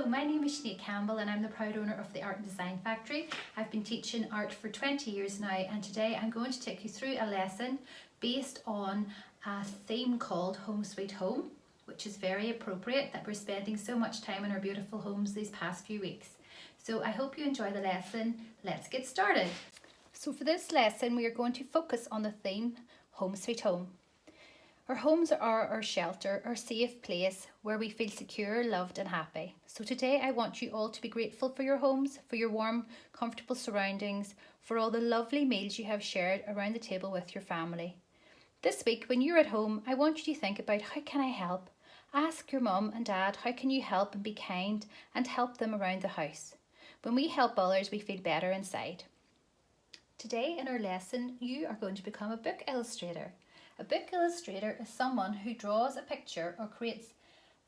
my name is Sinead Campbell and I'm the proud owner of the Art and Design Factory. I've been teaching art for 20 years now, and today I'm going to take you through a lesson based on a theme called Home Sweet Home, which is very appropriate that we're spending so much time in our beautiful homes these past few weeks. So I hope you enjoy the lesson. Let's get started. So for this lesson we are going to focus on the theme Home Sweet Home. Our homes are our shelter, our safe place where we feel secure, loved and happy. So today I want you all to be grateful for your homes, for your warm, comfortable surroundings, for all the lovely meals you have shared around the table with your family. This week when you're at home, I want you to think about how can I help? Ask your mum and dad how can you help and be kind and help them around the house. When we help others, we feel better inside. Today in our lesson, you are going to become a book illustrator. A book illustrator is someone who draws a picture or creates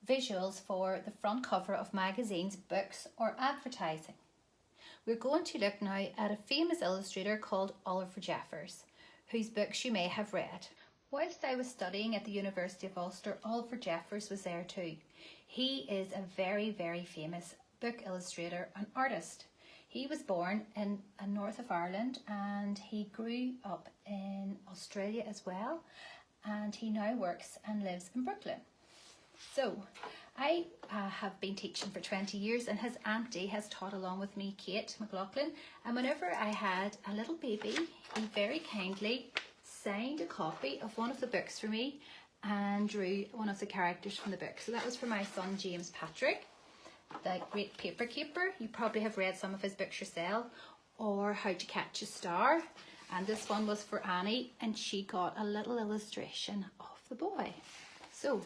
visuals for the front cover of magazines, books or advertising. We're going to look now at a famous illustrator called Oliver Jeffers, whose books you may have read. Whilst I was studying at the University of Ulster, Oliver Jeffers was there too. He is a very, very famous book illustrator and artist. He was born in north of Ireland and he grew up in Australia as well, and he now works and lives in Brooklyn. So I have been teaching for 20 years and his auntie has taught along with me, Kate McLaughlin, and whenever I had a little baby, he very kindly signed a copy of one of the books for me and drew one of the characters from the book. So that was for my son James Patrick, the Great Paper Keeper. You probably have read some of his books yourself, or How to Catch a Star. And this one was for Annie, and she got a little illustration of the boy. So,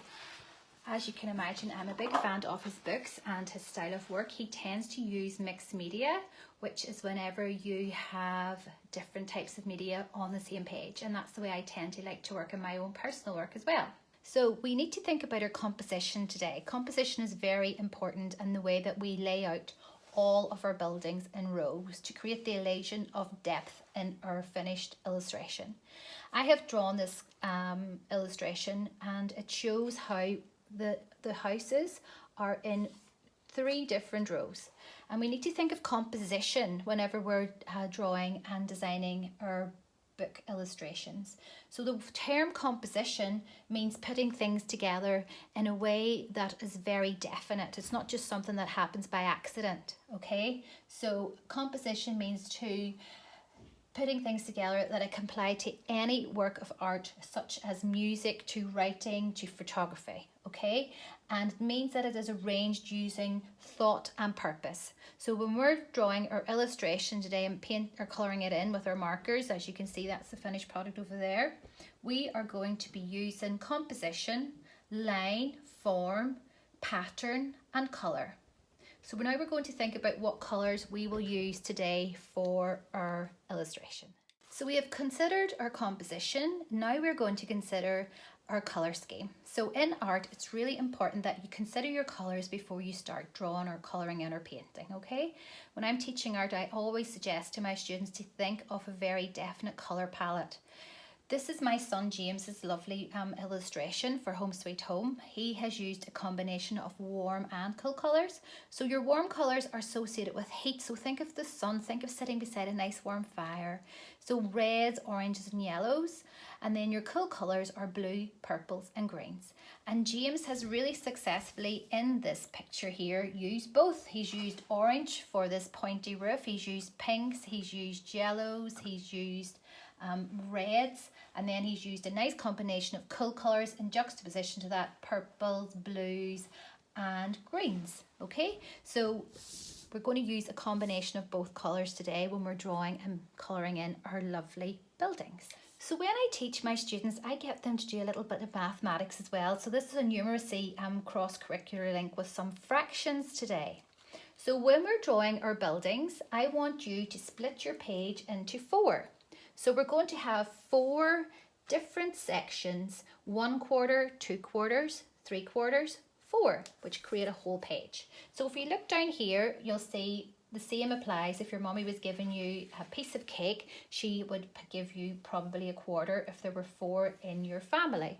as you can imagine, I'm a big fan of his books and his style of work. He tends to use mixed media, which is whenever you have different types of media on the same page. And that's the way I tend to like to work in my own personal work as well. So we need to think about our composition today. Composition is very important in the way that we lay out all of our buildings in rows to create the illusion of depth in our finished illustration. I have drawn this illustration and it shows how the houses are in 3 different rows. And we need to think of composition whenever we're drawing and designing our book illustrations. So the term composition means putting things together in a way that is very definite. It's not just something that happens by accident, okay? So composition means putting things together that can apply to any work of art, such as music, to writing, to photography, okay? And it means that it is arranged using thought and purpose. So when we're drawing our illustration today and paint or colouring it in with our markers, as you can see, that's the finished product over there, we are going to be using composition, line, form, pattern and colour. So now we're going to think about what colours we will use today for our illustration. So we have considered our composition. Now we're going to consider our colour scheme. So in art, it's really important that you consider your colours before you start drawing or colouring in or painting, okay? When I'm teaching art, I always suggest to my students to think of a very definite colour palette. This is my son James's lovely illustration for Home Sweet Home. He has used a combination of warm and cool colours. So your warm colours are associated with heat. So think of the sun, think of sitting beside a nice warm fire. So reds, oranges and yellows. And then your cool colours are blue, purples and greens. And James has really successfully in this picture here used both. He's used orange for this pointy roof. He's used pinks, he's used yellows, he's used reds, and then he's used a nice combination of cool colours in juxtaposition to that, purples, blues and greens. Okay, so we're going to use a combination of both colours today when we're drawing and colouring in our lovely buildings. So when I teach my students, I get them to do a little bit of mathematics as well. So this is a numeracy cross-curricular link with some fractions today. So when we're drawing our buildings, I want you to split your page into 4. So we're going to have 4 different sections, 1/4, 2/4, 3/4, 4, which create a whole page. So if you look down here, you'll see the same applies. If your mommy was giving you a piece of cake, she would give you probably 1/4 if there were 4 in your family.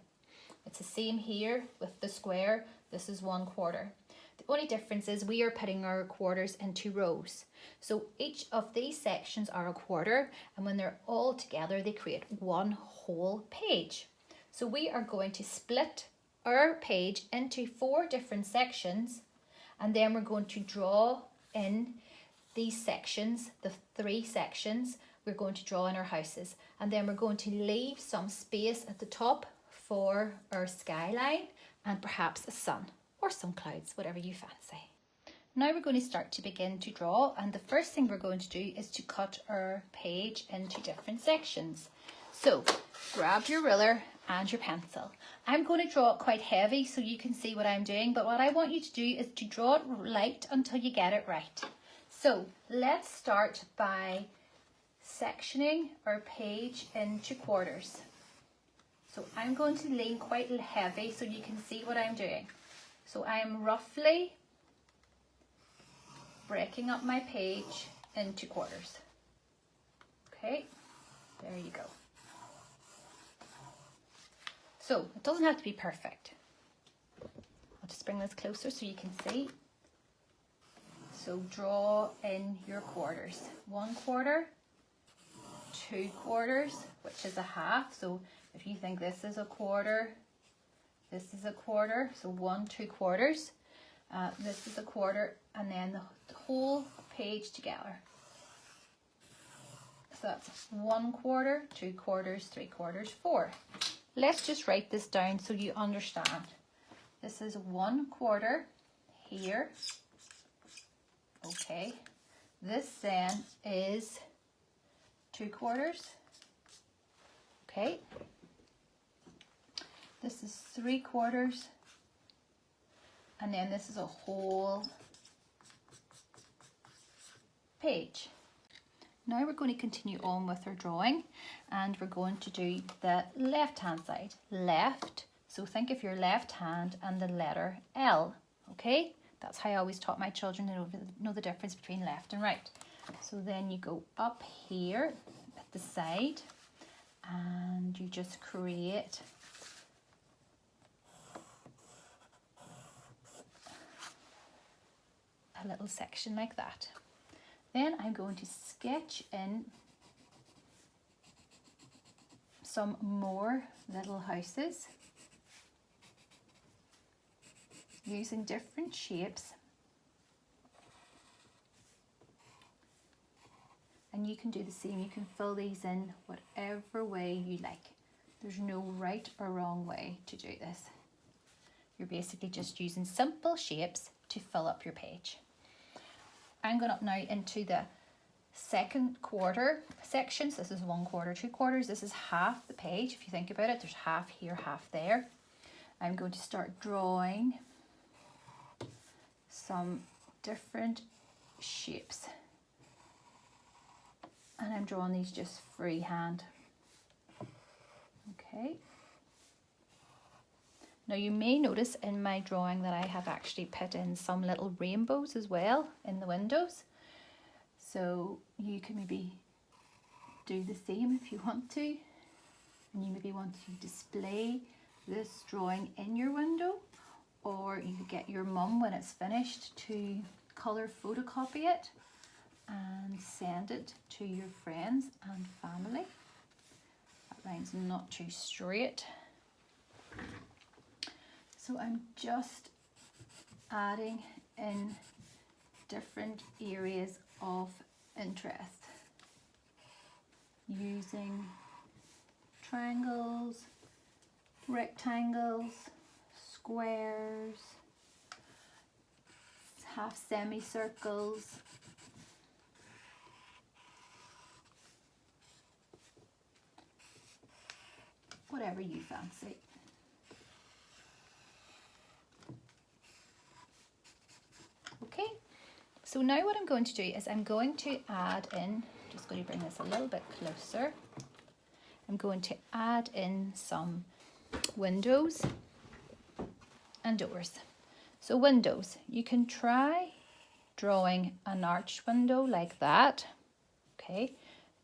It's the same here with the square. This is 1/4. The only difference is we are putting our quarters into rows. So each of these sections are a quarter, and when they're all together, they create one whole page. So we are going to split our page into 4 different sections, and then we're going to draw in these sections, the 3 sections, we're going to draw in our houses, and then we're going to leave some space at the top for our skyline and perhaps a sun or some clouds, whatever you fancy. Now we're going to begin to draw, and the first thing we're going to do is to cut our page into different sections. So grab your ruler and your pencil. I'm going to draw it quite heavy so you can see what I'm doing, but what I want you to do is to draw it light until you get it right. So let's start by sectioning our page into quarters. So I'm going to lean quite heavy so you can see what I'm doing. So I am roughly breaking up my page into quarters. Okay, there you go. So it doesn't have to be perfect. I'll just bring this closer so you can see. So draw in your quarters. 1 quarter, 2 quarters, which is a half. So if you think this is a quarter, this is a quarter, so 1, 2 quarters. This is a quarter, and then the whole page together. So that's 1 quarter, 2 quarters, 3 quarters, 4. Let's just write this down so you understand. This is 1 quarter here. Okay. This then is 2 quarters. Okay. This is 3 quarters. And then this is a whole page. Now we're going to continue on with our drawing, and we're going to do the left hand side. Left, so think of your left hand and the letter L, okay? That's how I always taught my children to know the difference between left and right. So then you go up here at the side and you just create a little section like that. Then I'm going to sketch in some more little houses using different shapes, and you can do the same. You can fill these in whatever way you like. There's no right or wrong way to do this. You're basically just using simple shapes to fill up your page. I'm going up now into the second quarter sections. This is 1 quarter, 2 quarters. This is half the page. If you think about it, there's half here, half there. I'm going to start drawing some different shapes. And I'm drawing these just freehand. Okay. Now you may notice in my drawing that I have actually put in some little rainbows as well in the windows. So you can maybe do the same if you want to. And you maybe want to display this drawing in your window, or you could get your mum when it's finished to colour photocopy it and send it to your friends and family. That line's not too straight. So I'm just adding in different areas of interest using triangles, rectangles, squares, half semicircles, whatever you fancy. Okay, so now what I'm going to do is I'm going to add in, just going to bring this a little bit closer, I'm going to add in some windows and doors. So windows, you can try drawing an arched window like that. Okay,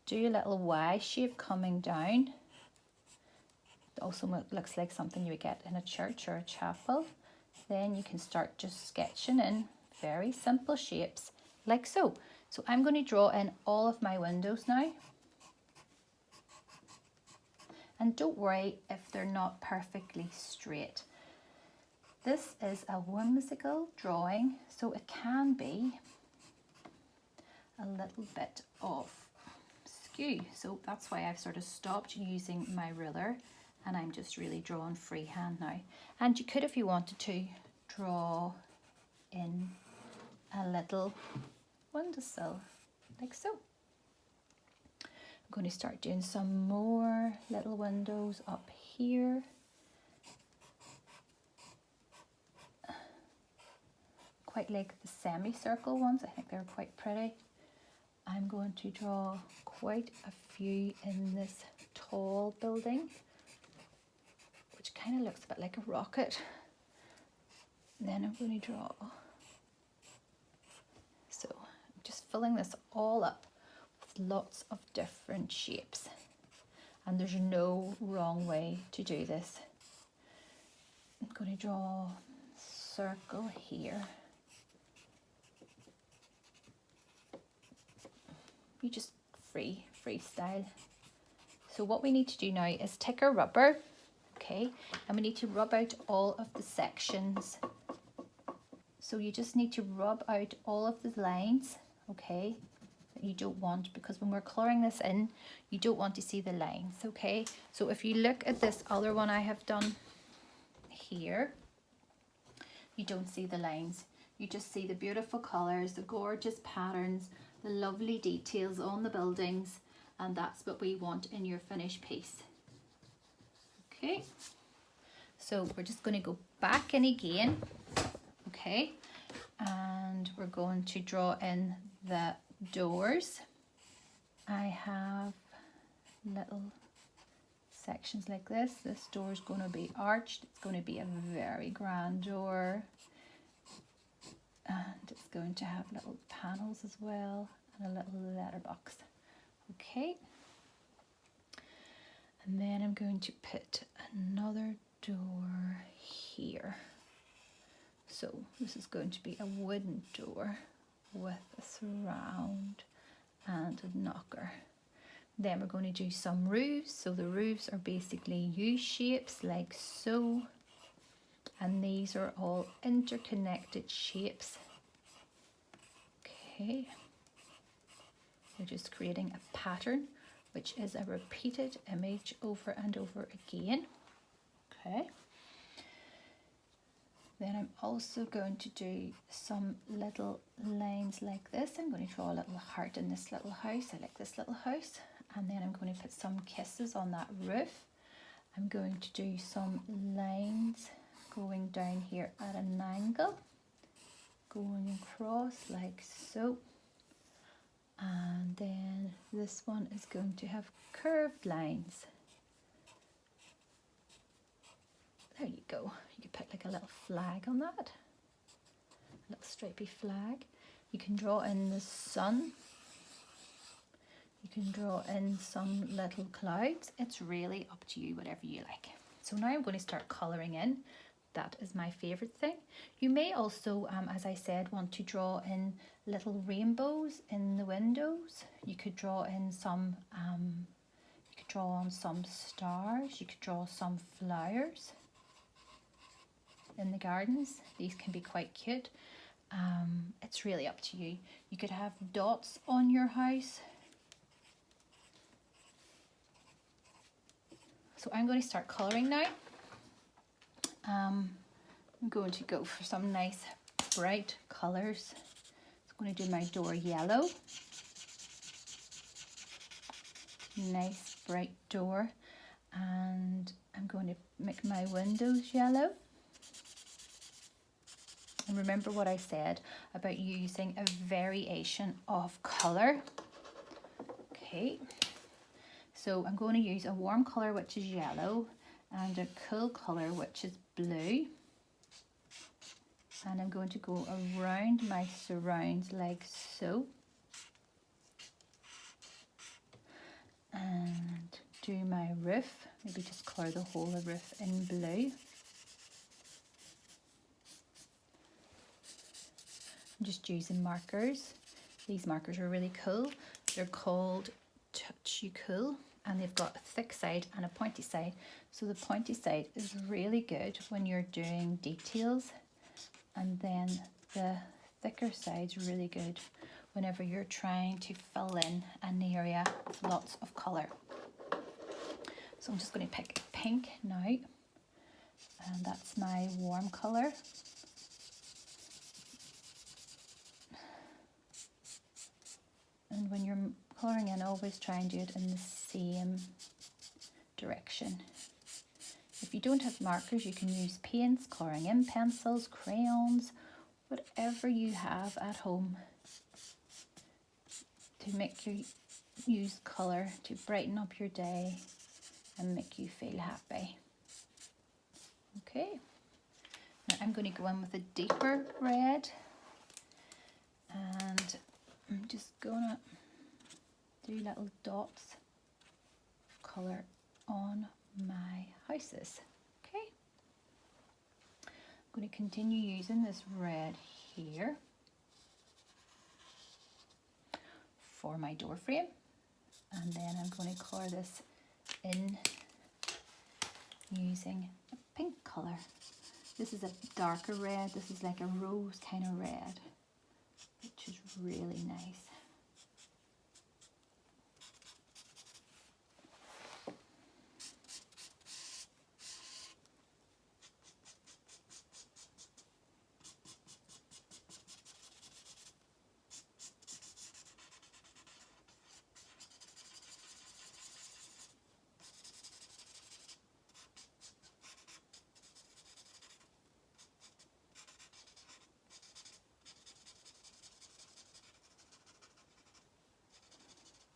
do a little Y shape coming down. It also looks like something you would get in a church or a chapel. then you can start just sketching in very simple shapes like so. So I'm going to draw in all of my windows now. And don't worry if they're not perfectly straight. This is a whimsical drawing, so it can be a little bit off skew. So that's why I've sort of stopped using my ruler and I'm just really drawing freehand now. And you could, if you wanted to, draw in a little windowsill like so. I'm going to start doing some more little windows up here. Quite like the semicircle ones, I think they're quite pretty. I'm going to draw quite a few in this tall building, which kind of looks a bit like a rocket. And then I'm going to draw. So I'm just filling this all up with lots of different shapes. And there's no wrong way to do this. I'm going to draw a circle here. You just freestyle. So what we need to do now is take our rubber, okay, and we need to rub out all of the sections. So you just need to rub out all of the lines, okay, that you don't want, because when we're colouring this in, you don't want to see the lines, okay. So if you look at this other one I have done here, you don't see the lines. You just see the beautiful colours, the gorgeous patterns, the lovely details on the buildings, and that's what we want in your finished piece. Okay, so we're just going to go back in again, okay, and we're going to draw in the doors. I have little sections like this. This door is going to be arched. It's going to be a very grand door. And it's going to have little panels as well and a little letterbox. Okay. And then I'm going to put another door here. So this is going to be a wooden door with a surround and a knocker. Then we're going to do some roofs. So the roofs are basically U shapes like so. And these are all interconnected shapes. Okay. We're just creating a pattern, which is a repeated image over and over again. Okay. Then I'm also going to do some little lines like this. I'm going to draw a little heart in this little house. I like this little house. And then I'm going to put some kisses on that roof. I'm going to do some lines going down here at an angle, going across like so. And then this one is going to have curved lines. There you go. You could put like a little flag on that, a little stripy flag. You can draw in the sun. You can draw in some little clouds. It's really up to you, whatever you like. So now I'm going to start colouring in. That is my favourite thing. You may also, as I said, want to draw in little rainbows in the windows. You could draw in some, you could draw on some stars. You could draw some flowers in the gardens. These can be quite cute. It's really up to you. You could have dots on your house. So I'm going to start colouring now. I'm going to go for some nice bright colours. I'm going to do my door yellow. Nice bright door. And I'm going to make my windows yellow. And remember what I said about using a variation of colour. Okay. So I'm going to use a warm colour, which is yellow, and a cool colour, which is blue. And I'm going to go around my surrounds like so. And do my roof. Maybe just colour the whole of the roof in blue. I'm just using markers. These markers are really cool. They're called Touch You Cool, and they've got a thick side and a pointy side. So the pointy side is really good when you're doing details, and then the thicker side's really good whenever you're trying to fill in an area with lots of colour. So I'm just going to pick pink now, and that's my warm colour. And when you're colouring in, always try and do it in the same direction. If you don't have markers, you can use paints, colouring in pencils, crayons, whatever you have at home to make you use colour to brighten up your day and make you feel happy. Okay, now I'm going to go in with a deeper red, and I'm just going to do little dots of colour on my houses. Okay, I'm going to continue using this red here for my door frame, and then I'm going to colour this in using a pink colour. This is a darker red. This is like a rose kind of red, which is really nice.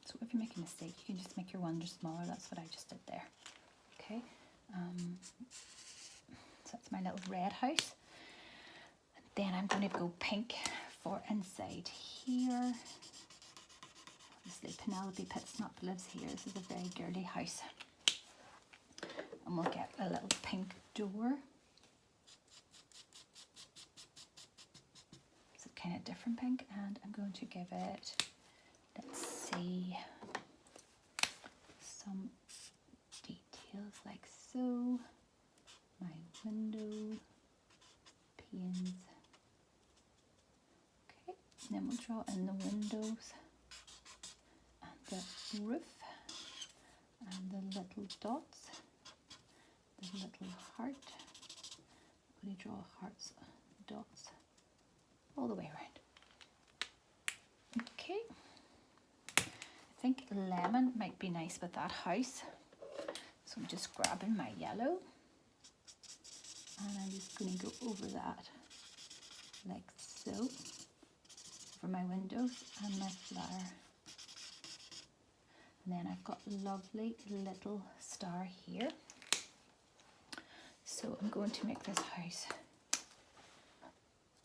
So if you make a mistake, you can just make your wonder smaller. That's what I just did there. Okay, so that's my little red house. And then I'm going to go pink for inside here. Obviously Penelope Pitsnap lives here. This is a very girly house. And we'll get a little pink door. It's a kind of different pink, and I'm going to give it, let's see, some details like so. My window panes. Okay, and then we'll draw in the windows and the roof and the little dots, the little heart. I'm going to draw hearts, dots all the way around. Okay. I think lemon might be nice with that house. So I'm just grabbing my yellow, and I'm just going to go over that like so, over my windows and my flower. And then I've got a lovely little star here. So I'm going to make this house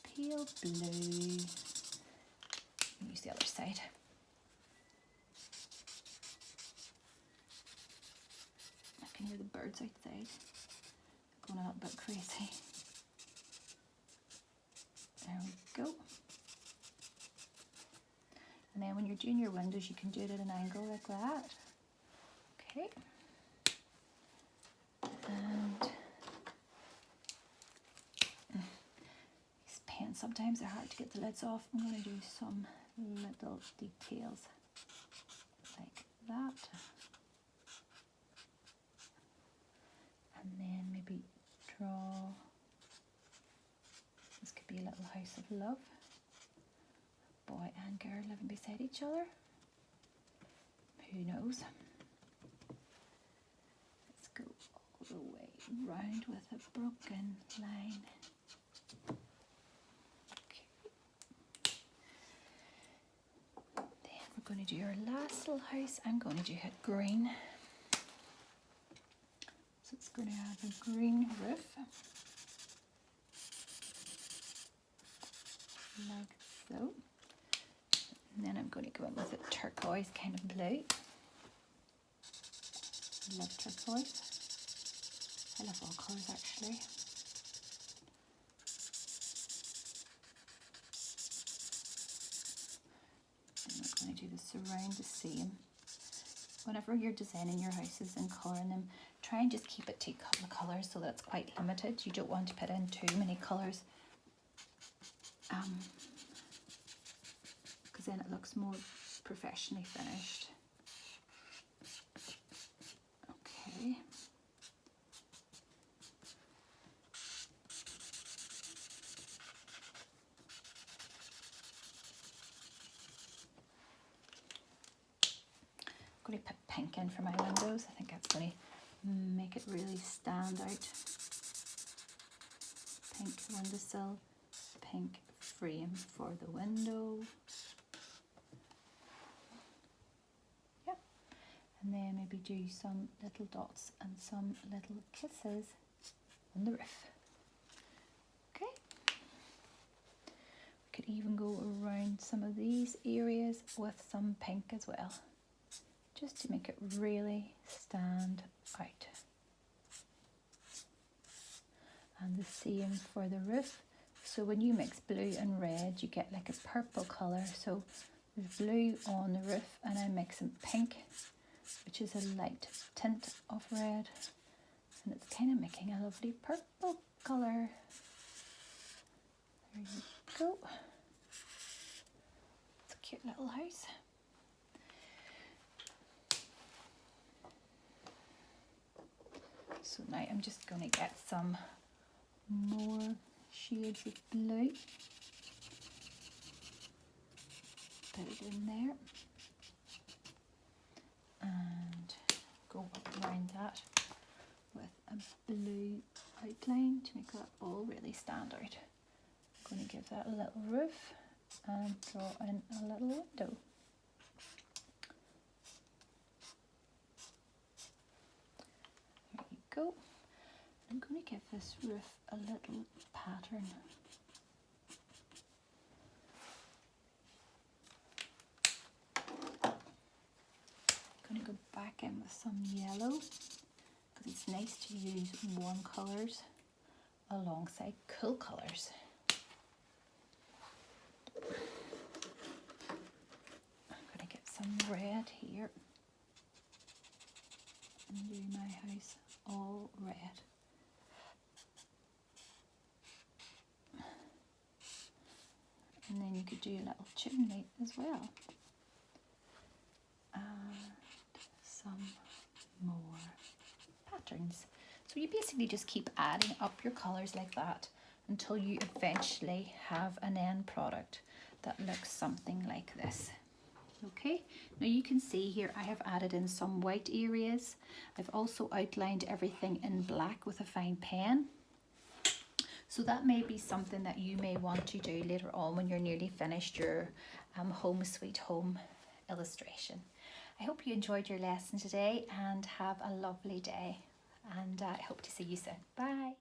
pale blue. Use the other side. I can hear the birds outside going a little bit crazy. There we go. And then when you're doing your windows, you can do it at an angle like that. Okay. And these pens, sometimes they're hard to get the lids off. I'm going to do some little details like that. And then maybe draw, this could be a little house of love. Boy and girl living beside each other. Who knows? Let's go all the way round with a broken line. Okay. Then we're going to do our last little house. I'm going to do it green. So it's going to have a green roof. Like so. And then I'm going to go in with a turquoise kind of blue. I love turquoise. I love all colours actually. around the seam. Whenever you're designing your houses and colouring them, try and just keep it to a couple of colours so that's quite limited. You don't want to put in too many colours, because then it looks more professionally finished. Okay. I'm going to put pink in for my windows. I think that's going to make it really stand out. Pink windowsill, pink frame for the window. Yep. And then maybe do some little dots and some little kisses on the roof. Okay. We could even go around some of these areas with some pink as well, just to make it really stand out. And the same for the roof. So when you mix blue and red, you get like a purple colour. So there's blue on the roof, and I'm mixing pink, which is a light tint of red, and it's kind of making a lovely purple colour. There you go. It's a cute little house. So now I'm just going to get some more shades of blue. Put it in there. And go around that with a blue outline to make that all really stand out. I'm going to give that a little roof and draw in a little window. There you go. I'm going to give this roof a little pattern. I'm going to go back in with some yellow, because it's nice to use warm colours alongside cool colours. I'm going to get some red here and do my house all red. And then you could do a little chimney as well. And some more patterns. So you basically just keep adding up your colours like that until you eventually have an end product that looks something like this. Okay, now you can see here I have added in some white areas. I've also outlined everything in black with a fine pen. So that may be something that you may want to do later on when you're nearly finished your Home Sweet Home illustration. I hope you enjoyed your lesson today and have a lovely day, and I hope to see you soon. Bye.